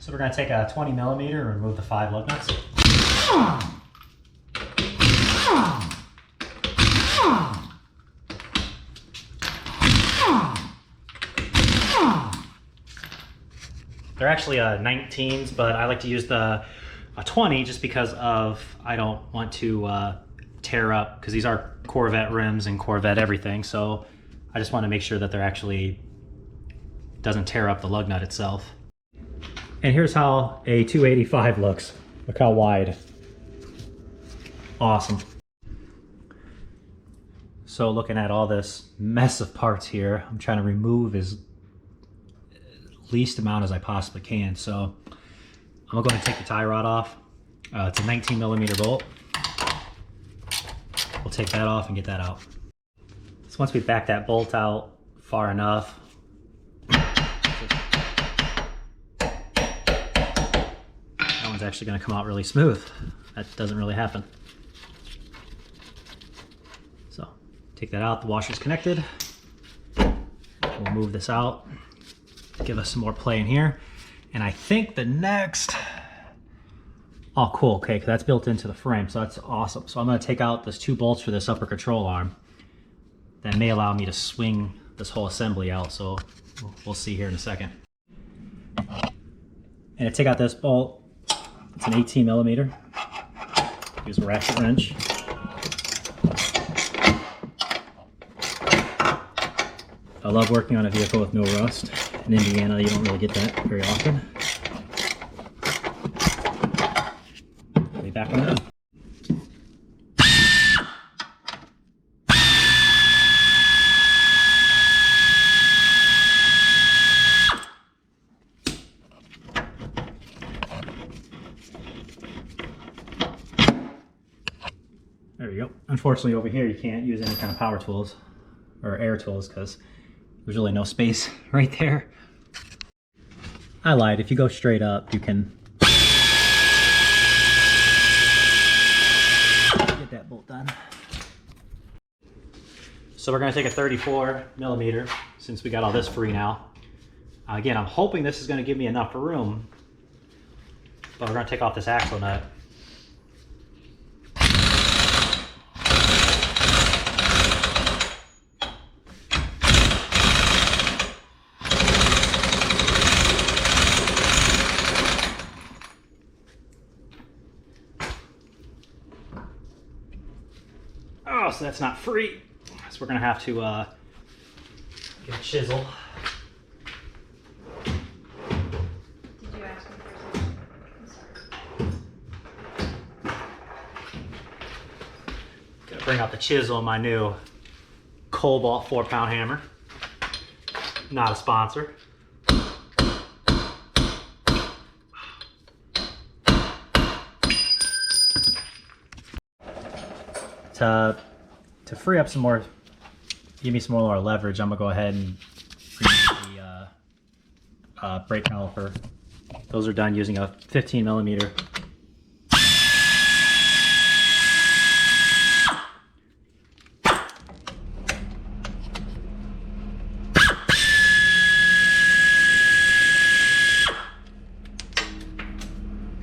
So we're going to take a 20mm and remove the 5 lug nuts. They're actually 19s, but I like to use a 20 just because of I don't want to tear up, because these are Corvette rims and Corvette everything, so I just want to make sure that they're actually doesn't tear up the lug nut itself. And here's how a 285 looks. Look how wide. Awesome. So looking at all this mess of parts here, I'm trying to remove as least amount as I possibly can. So I'm gonna go ahead and take the tie rod off. It's a 19mm bolt. We'll take that off and get that out. So once we back that bolt out far enough, that one's actually gonna come out really smooth. That doesn't really happen. So take that out, the washer's connected. We'll move this out, give us some more play in here. And I think the next, oh cool, okay, because that's built into the frame, so that's awesome. So I'm gonna take out those 2 bolts for this upper control arm. That may allow me to swing this whole assembly out, so we'll see here in a second. And to take out this bolt, it's an 18mm. Use a ratchet wrench. I love working on a vehicle with no rust. In Indiana, you don't really get that very often. Lay back on it. There we go. Unfortunately, over here, you can't use any kind of power tools or air tools because there's really no space right there. I lied. If you go straight up, you can get that bolt done. So we're going to take a 34mm since we got all this free now. Again, I'm hoping this is going to give me enough room, but we're going to take off this axle nut. Oh, so that's not free. So we're gonna have to get a chisel. Did you ask me for something? Gonna bring out the chisel in my new Cobalt 4-pound hammer. Not a sponsor. To free up some more, give me some more leverage, I'm gonna go ahead and remove the brake caliper. Those are done using a 15mm.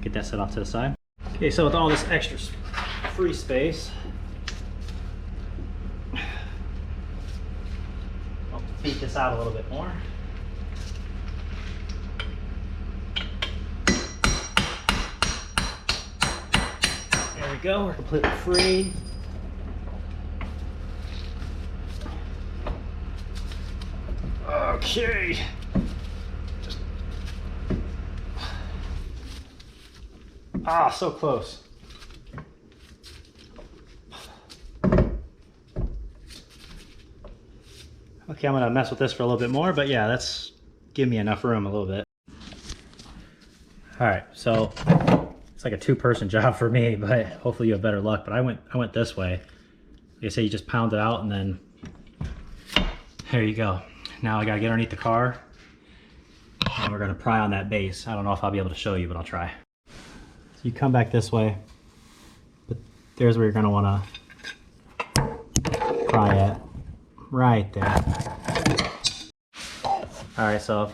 Get that set off to the side. Okay, so with all this extra free space, I'll beat this out a little bit more. There we go, we're completely free. Okay. So close. Okay, I'm gonna mess with this for a little bit more, but yeah, that's give me enough room a little bit. All right, so it's like a 2-person job for me, but hopefully you have better luck. But I went this way. Like I say, you just pound it out and then there you go. Now I gotta get underneath the car and we're gonna pry on that base. I don't know if I'll be able to show you, but I'll try. So you come back this way, but there's where you're gonna wanna pry at, right there. All right, so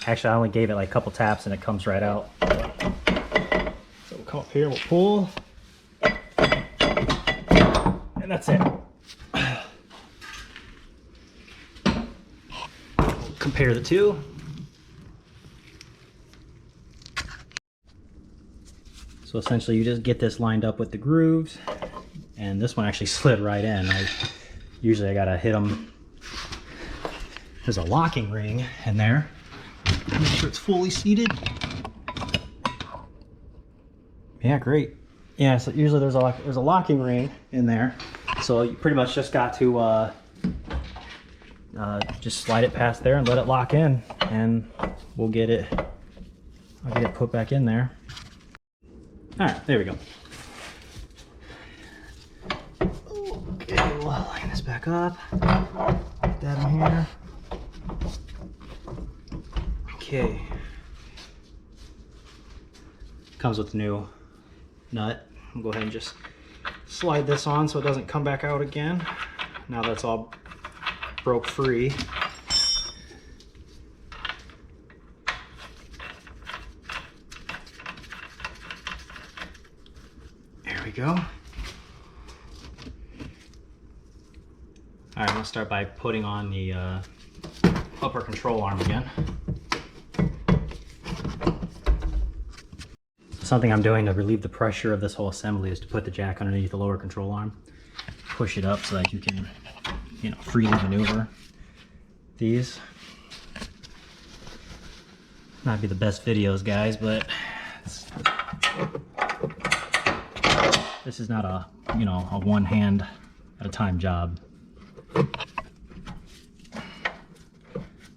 Actually, I only gave it like a couple taps and it comes right out. So we'll come up here, we'll pull. And that's it. Compare the two. So essentially you just get this lined up with the grooves, and this one actually slid right in. Usually I gotta hit them. There's a locking ring in there. Make sure it's fully seated. Yeah, great. Yeah, so usually there's a locking ring in there. So you pretty much just got to just slide it past there and let it lock in, and I'll get it put back in there. All right, there we go. Okay, we'll line this back up. Put that in here. Okay. Comes with the new nut. I'll go ahead and just slide this on so it doesn't come back out again. Now that's all broke free. There we go. All right, I'm gonna start by putting on the upper control arm again. Something I'm doing to relieve the pressure of this whole assembly is to put the jack underneath the lower control arm. Push it up so that you can, freely maneuver these. Not be the best videos, guys, but this is not a, a one hand at a time job.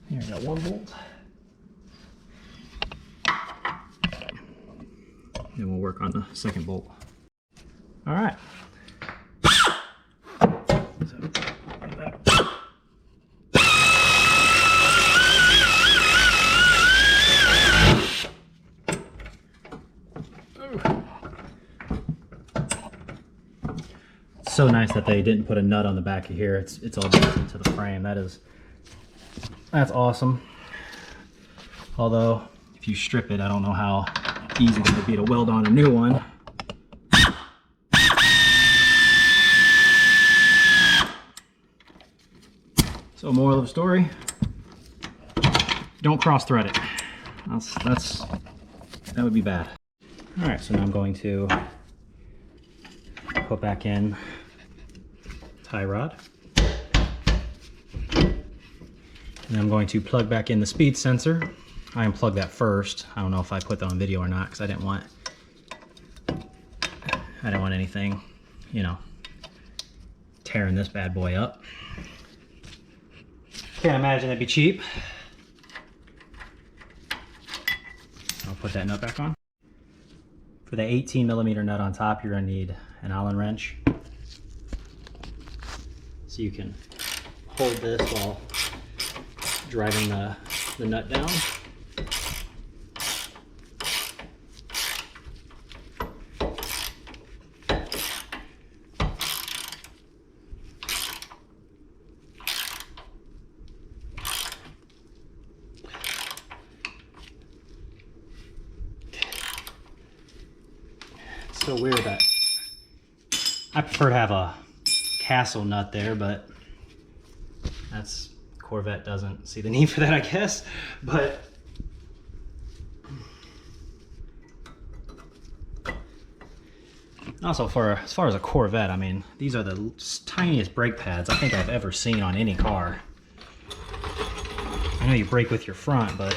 Here, I got one bolt. Then we'll work on the second bolt. All right. It's so nice that they didn't put a nut on the back of here. It's all built into the frame. That's awesome. Although if you strip it, I don't know how easy it would be to weld on a new one. So moral of the story, don't cross thread it. That would be bad. All right, so now I'm going to put back in tie rod. And I'm going to plug back in the speed sensor. I unplugged that first. I don't know if I put that on video or not because I didn't want anything, tearing this bad boy up. Can't imagine it'd be cheap. I'll put that nut back on. For the 18mm nut on top, you're gonna need an Allen wrench. So you can hold this while driving the nut down. It's so weird that I prefer to have a castle nut there, but that's Corvette doesn't see the need for that, I guess. But also as far as a Corvette, I mean, these are the tiniest brake pads I think I've ever seen on any car. I know you brake with your front, but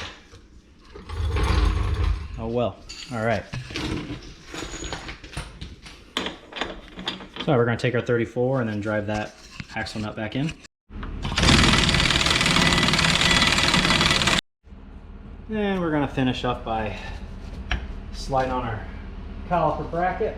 oh well. All right. So we're going to take our 34 and then drive that axle nut back in. And we're going to finish up by sliding on our caliper bracket.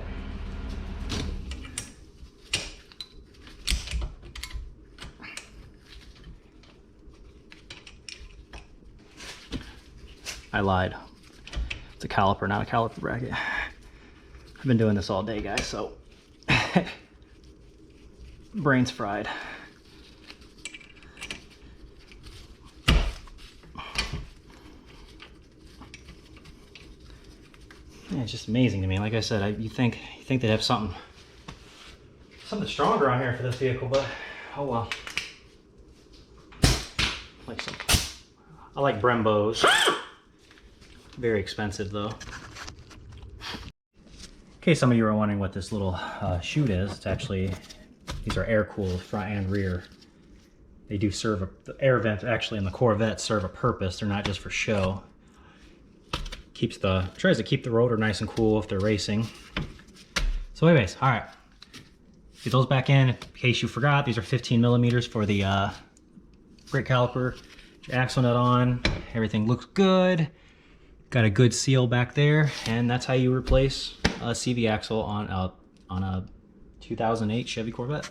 I lied. It's a caliper, not a caliper bracket. I've been doing this all day, guys, so brain's fried. Yeah, it's just amazing to me. Like I said, you think they'd have something stronger on here for this vehicle, but oh well. I like Brembos. Very expensive though. In case some of you are wondering what this little chute is, it's actually, these are air cooled front and rear. They do serve the air vents actually in the Corvette serve a purpose. They're not just for show. Tries to keep the rotor nice and cool if they're racing. So anyways, all right. Get those back in case you forgot. These are 15 millimeters for the brake caliper. Get your axle nut on. Everything looks good. Got a good seal back there, and that's how you replace a CV axle on a 2008 Chevy Corvette.